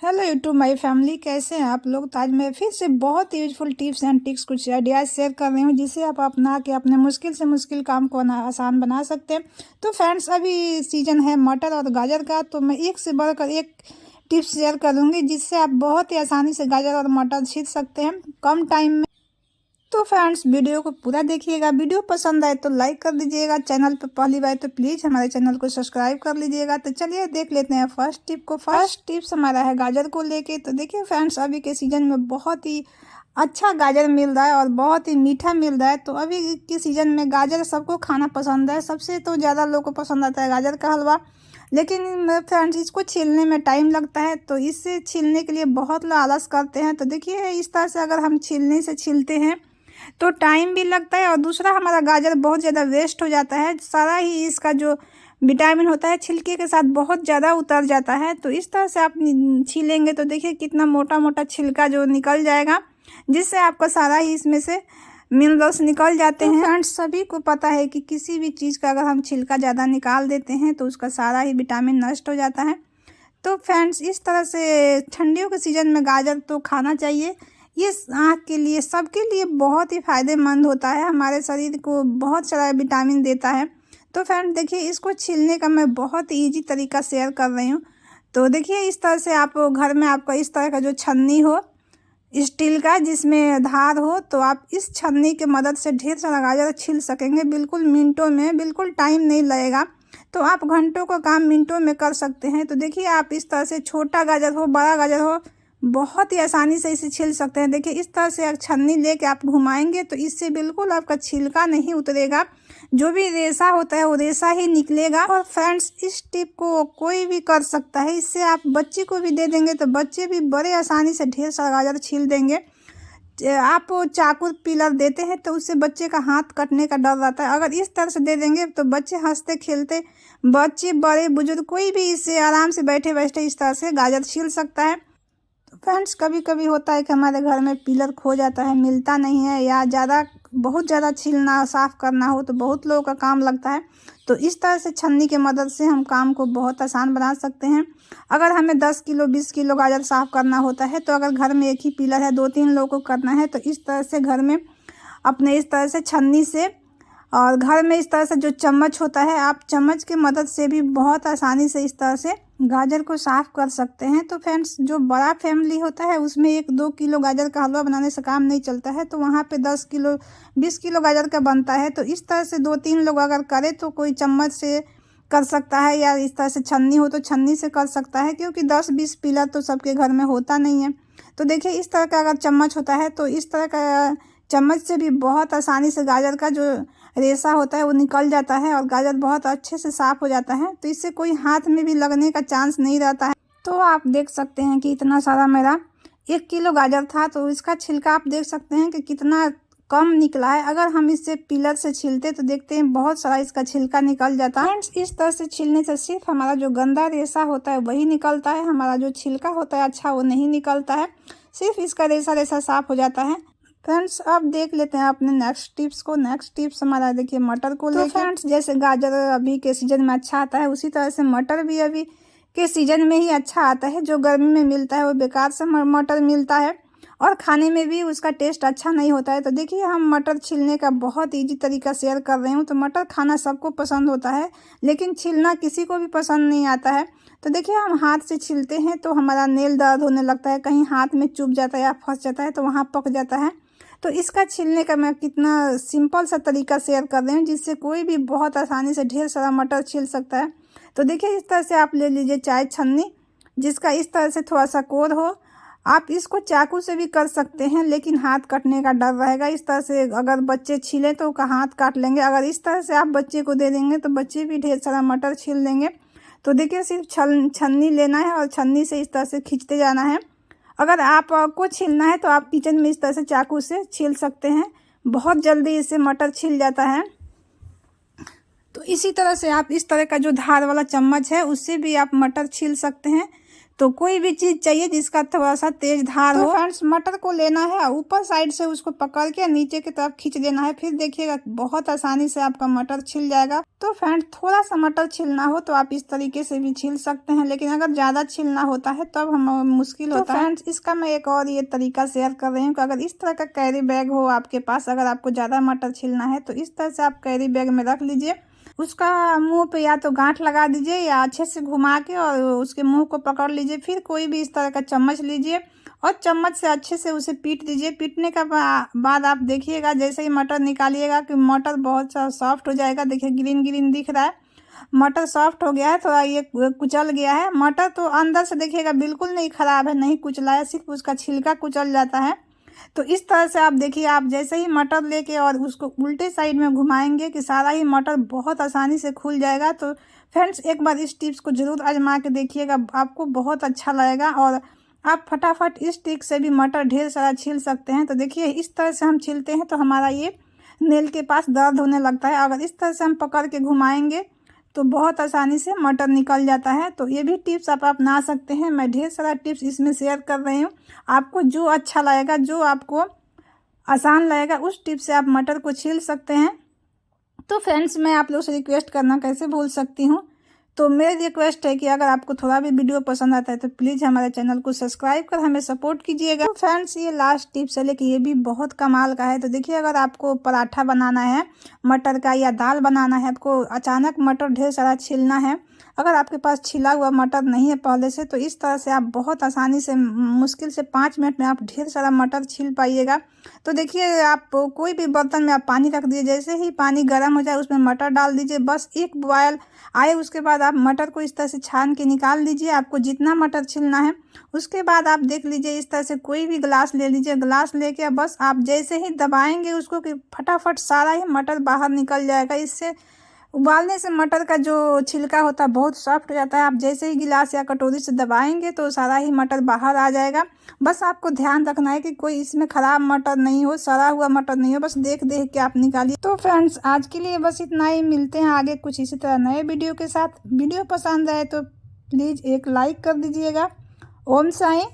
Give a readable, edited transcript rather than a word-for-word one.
Hello YouTube my family, कैसे हैं आप लोग। तो आज मैं फिर से बहुत यूजफुल टिप्स एंड ट्रिक्स कुछ आइडियाज शेयर कर रही हूँ, जिससे आप अपना के अपने मुश्किल से मुश्किल काम को आसान बना सकते हैं। तो फ्रेंड्स, अभी सीजन है मटर और गाजर का, तो मैं एक से बढ़कर एक टिप्स शेयर करूँगी, जिससे आप बहुत ही आसानी से गाजर और मटर छील सकते हैं कम टाइम में। तो फ्रेंड्स, वीडियो को पूरा देखिएगा। वीडियो पसंद आए तो लाइक कर दीजिएगा। चैनल पर पहली बार तो प्लीज़ हमारे चैनल को सब्सक्राइब कर लीजिएगा। तो चलिए देख लेते हैं फर्स्ट टिप को। फर्स्ट टिप्स हमारा है गाजर को लेके। तो देखिए फ्रेंड्स, अभी के सीज़न में बहुत ही अच्छा गाजर मिल रहा है और बहुत ही मीठा मिल रहा है। तो अभी के सीज़न में गाजर सबको खाना पसंद है। सबसे तो ज़्यादा लोगों को पसंद आता है गाजर का हलवा। लेकिन फ्रेंड्स, इसको छीलने में टाइम लगता है, तो इससे छीलने के लिए बहुत लोग आलस करते हैं। तो देखिए, इस तरह से अगर हम छीलने से छीलते हैं तो टाइम भी लगता है और दूसरा हमारा गाजर बहुत ज़्यादा वेस्ट हो जाता है। सारा ही इसका जो विटामिन होता है छिलके के साथ बहुत ज़्यादा उतर जाता है। तो इस तरह से आप छीलेंगे तो देखिए कितना मोटा मोटा छिलका जो निकल जाएगा, जिससे आपका सारा ही इसमें से मिनरल्स निकल जाते हैं। फ्रेंड्स, सभी को पता है कि किसी भी चीज़ का अगर हम छिलका ज़्यादा निकाल देते हैं तो उसका सारा ही विटामिन नष्ट हो जाता है। तो फ्रेंड्स, इस तरह से ठंडियों के सीज़न में गाजर तो खाना चाहिए। ये आँख के लिए, सबके लिए बहुत ही फ़ायदेमंद होता है। हमारे शरीर को बहुत सारा विटामिन देता है। तो फ्रेंड्स देखिए, इसको छीलने का मैं बहुत ईजी तरीका शेयर कर रही हूँ। तो देखिए, इस तरह से आप घर में आपका इस तरह का जो छन्नी हो स्टील का, जिसमें धार हो, तो आप इस छन्नी की मदद से ढेर सारा गाजर छील सकेंगे बिल्कुल मिनटों में। बिल्कुल टाइम नहीं लगेगा। तो आप घंटों का काम मिनटों में कर सकते हैं। तो देखिए, आप इस तरह से छोटा गाजर हो बड़ा गाजर हो, बहुत ही आसानी से इसे छील सकते हैं। देखिए, इस तरह से छन्नी लेके आप घुमाएंगे तो इससे बिल्कुल आपका छिलका नहीं उतरेगा। जो भी रेशा होता है वो रेशा ही निकलेगा। और फ्रेंड्स, इस टिप को कोई भी कर सकता है। इससे आप बच्चे को भी दे देंगे तो बच्चे भी बड़े आसानी से ढेर सारा गाजर छील देंगे। आप चाकू पिलर देते हैं तो उससे बच्चे का हाथ कटने का डर रहता है। अगर इस तरह से दे देंगे तो बच्चे हंसते खेलते, बच्चे बड़े बुजुर्ग कोई भी इससे आराम से बैठे बैठे इस तरह से गाजर छील सकता है। फ्रेंड्स, कभी कभी होता है कि हमारे घर में पिलर खो जाता है, मिलता नहीं है, या बहुत ज़्यादा छीलना साफ़ करना हो तो बहुत लोगों का काम लगता है। तो इस तरह से छन्नी की मदद से हम काम को बहुत आसान बना सकते हैं। अगर हमें 10 किलो 20 किलो गाजर साफ़ करना होता है, तो अगर घर में एक ही पिलर है, 2-3 लोगों को करना है, तो इस तरह से घर में अपने इस तरह से छन्नी से, और घर में इस तरह से जो चम्मच होता है, आप चम्मच की मदद से भी बहुत आसानी से इस तरह से गाजर को साफ़ कर सकते हैं। तो फ्रेंड्स, जो बड़ा फैमिली होता है उसमें 1-2 किलो गाजर का हलवा बनाने से काम नहीं चलता है। तो वहाँ पे 10 किलो 20 किलो गाजर का बनता है। तो इस तरह से 2-3 लोग अगर करें तो कोई चम्मच से कर सकता है, या इस तरह से छन्नी हो तो छन्नी से कर सकता है, क्योंकि 10-20 पिलर तो सबके घर में होता नहीं है। तो देखिए, इस तरह का अगर चम्मच होता है तो इस तरह का चम्मच से भी बहुत आसानी से गाजर का जो रेशा होता है वो निकल जाता है और गाजर बहुत अच्छे से साफ़ हो जाता है। तो इससे कोई हाथ में भी लगने का चांस नहीं रहता है। तो आप देख सकते हैं कि इतना सारा मेरा 1 किलो गाजर था, तो इसका छिलका आप देख सकते हैं कि कितना कम निकला है। अगर हम इससे पिलर से छीलते तो देखते हैं बहुत सारा इसका छिलका निकल जाता है। फ्रेंड्स, इस तरह से छीलने से सिर्फ हमारा जो गंदा रेशा होता है वही निकलता है। हमारा जो छिलका होता है अच्छा, वो नहीं निकलता है। सिर्फ इसका रेशा रेशा साफ़ हो जाता है। फ्रेंड्स, अब देख लेते हैं अपने नेक्स्ट टिप्स को। नेक्स्ट टिप्स हमारा देखिए मटर को लेकर। फ्रेंड्स, जैसे गाजर अभी के सीजन में अच्छा आता है, उसी तरह से मटर भी अभी के सीजन में ही अच्छा आता है। जो गर्मी में मिलता है वो बेकार से मटर मिलता है और खाने में भी उसका टेस्ट अच्छा नहीं होता है। तो देखिए, हम मटर छीलने का बहुत ईजी तरीका शेयर कर रही हूँ। तो मटर खाना सबको पसंद होता है, लेकिन छीलना किसी को भी पसंद नहीं आता है। तो देखिए, हम हाथ से छीलते हैं तो हमारा नेल दर्द होने लगता है, कहीं हाथ में चुभ जाता है या फंस जाता है तो वहाँ पक जाता है। तो इसका छीलने का मैं कितना सिंपल सा तरीका शेयर कर रही हूँ, जिससे कोई भी बहुत आसानी से ढेर सारा मटर छील सकता है। तो देखिए, इस तरह से आप ले लीजिए चाय छन्नी, जिसका इस तरह से थोड़ा सा कोर हो। आप इसको चाकू से भी कर सकते हैं, लेकिन हाथ कटने का डर रहेगा। इस तरह से अगर बच्चे छीलें तो उनका हाथ काट लेंगे। अगर इस तरह से आप बच्चे को दे देंगे तो बच्चे भी ढेर सारा मटर छील लेंगे। तो देखिए, सिर्फ छन्नी लेना है और छन्नी से इस तरह से खींचते जाना है। अगर आपको छीलना है तो आप किचन में इस तरह से चाकू से छील सकते हैं, बहुत जल्दी इससे मटर छिल जाता है। तो इसी तरह से आप इस तरह का जो धार वाला चम्मच है उससे भी आप मटर छील सकते हैं। तो कोई भी चीज़ चाहिए जिसका थोड़ा सा तेज धार हो। फ्रेंड्स मटर को लेना है, ऊपर साइड से उसको पकड़ के नीचे की तरफ खींच देना है, फिर देखिएगा बहुत आसानी से आपका मटर छिल जाएगा। तो फ्रेंड्स थोड़ा सा मटर छिलना हो तो आप इस तरीके से भी छिल सकते हैं, लेकिन अगर ज़्यादा छिलना होता है तब हम मुश्किल होता है। फ्रेंड्स इसका मैं एक और ये तरीका शेयर कर रही हूँ कि अगर इस तरह का कैरी बैग हो आपके पास, अगर आपको ज़्यादा मटर छिलना है तो इस तरह से आप कैरी बैग में रख लीजिए, उसका मुंह पे या तो गांठ लगा दीजिए या अच्छे से घुमा के और उसके मुंह को पकड़ लीजिए। फिर कोई भी इस तरह का चम्मच लीजिए और चम्मच से अच्छे से उसे पीट दीजिए। पीटने का बाद आप देखिएगा जैसे ही मटर निकालिएगा कि मटर बहुत सा सॉफ्ट हो जाएगा। देखिए ग्रीन ग्रीन दिख रहा है, मटर सॉफ्ट हो गया है, थोड़ा ये कुचल गया है। मटर तो अंदर से देखिएगा बिल्कुल नहीं ख़राब है, नहीं कुचला है, सिर्फ उसका छिलका कुचल जाता है। तो इस तरह से आप देखिए, आप जैसे ही मटर लेके और उसको उल्टे साइड में घुमाएंगे कि सारा ही मटर बहुत आसानी से खुल जाएगा। तो फ्रेंड्स एक बार इस टिप्स को ज़रूर आजमा के देखिएगा, आपको बहुत अच्छा लगेगा और आप फटाफट इस ट्रिक से भी मटर ढेर सारा छील सकते हैं। तो देखिए इस तरह से हम छीलते हैं तो हमारा ये नेल के पास दर्द होने लगता है, अगर इस तरह से हम पकड़ के घुमाएंगे तो बहुत आसानी से मटर निकल जाता है। तो ये भी टिप्स आप अपना सकते हैं। मैं ढेर सारा टिप्स इसमें शेयर कर रही हूँ, आपको जो अच्छा लगेगा, जो आपको आसान लगेगा उस टिप से आप मटर को छील सकते हैं। तो फ्रेंड्स मैं आप लोगों से रिक्वेस्ट करना कैसे भूल सकती हूँ, तो मेरी रिक्वेस्ट है कि अगर आपको थोड़ा भी वीडियो पसंद आता है तो प्लीज़ हमारे चैनल को सब्सक्राइब कर हमें सपोर्ट कीजिएगा। तो फ्रेंड्स ये लास्ट टिप्स है, लेकिन ये भी बहुत कमाल का है। तो देखिए अगर आपको पराठा बनाना है मटर का या दाल बनाना है, आपको अचानक मटर ढेर सारा छीलना है, अगर आपके पास छिला हुआ मटर नहीं है पहले से, तो इस तरह से आप बहुत आसानी से मुश्किल से 5 मिनट में आप ढेर सारा मटर छील पाइएगा। तो देखिए आप कोई भी बर्तन में आप पानी रख दीजिए, जैसे ही पानी गर्म हो जाए उसमें मटर डाल दीजिए, बस एक बॉयल आए उसके बाद आप मटर को इस तरह से छान के निकाल लीजिए। आपको जितना मटर छीलना है उसके बाद आप देख लीजिए इस तरह से कोई भी ग्लास ले लीजिए, ग्लास लेके बस आप जैसे ही दबाएंगे उसको कि फटाफट सारा ही मटर बाहर निकल जाएगा। इससे उबालने से मटर का जो छिलका होता है बहुत सॉफ्ट हो जाता है। आप जैसे ही गिलास या कटोरी से दबाएंगे तो सारा ही मटर बाहर आ जाएगा। बस आपको ध्यान रखना है कि कोई इसमें ख़राब मटर नहीं हो, सड़ा हुआ मटर नहीं हो, बस देख देख के आप निकालिए। तो फ्रेंड्स आज के लिए बस इतना ही, मिलते हैं आगे कुछ इसी तरह नए वीडियो के साथ। वीडियो पसंद आए तो प्लीज़ एक लाइक कर दीजिएगा। ओम साईं।